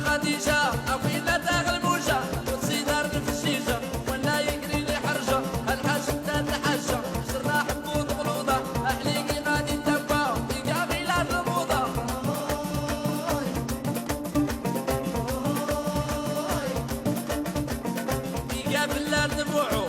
خديجة أخينا تغلبوجة وتصيدر في الشيشة ولا يجري لي حرجة الحاج انت الحاجة شرا حبوط غلوظة أحليقي غادي نتبع يقابي لا الموضة يقابل لا دموعو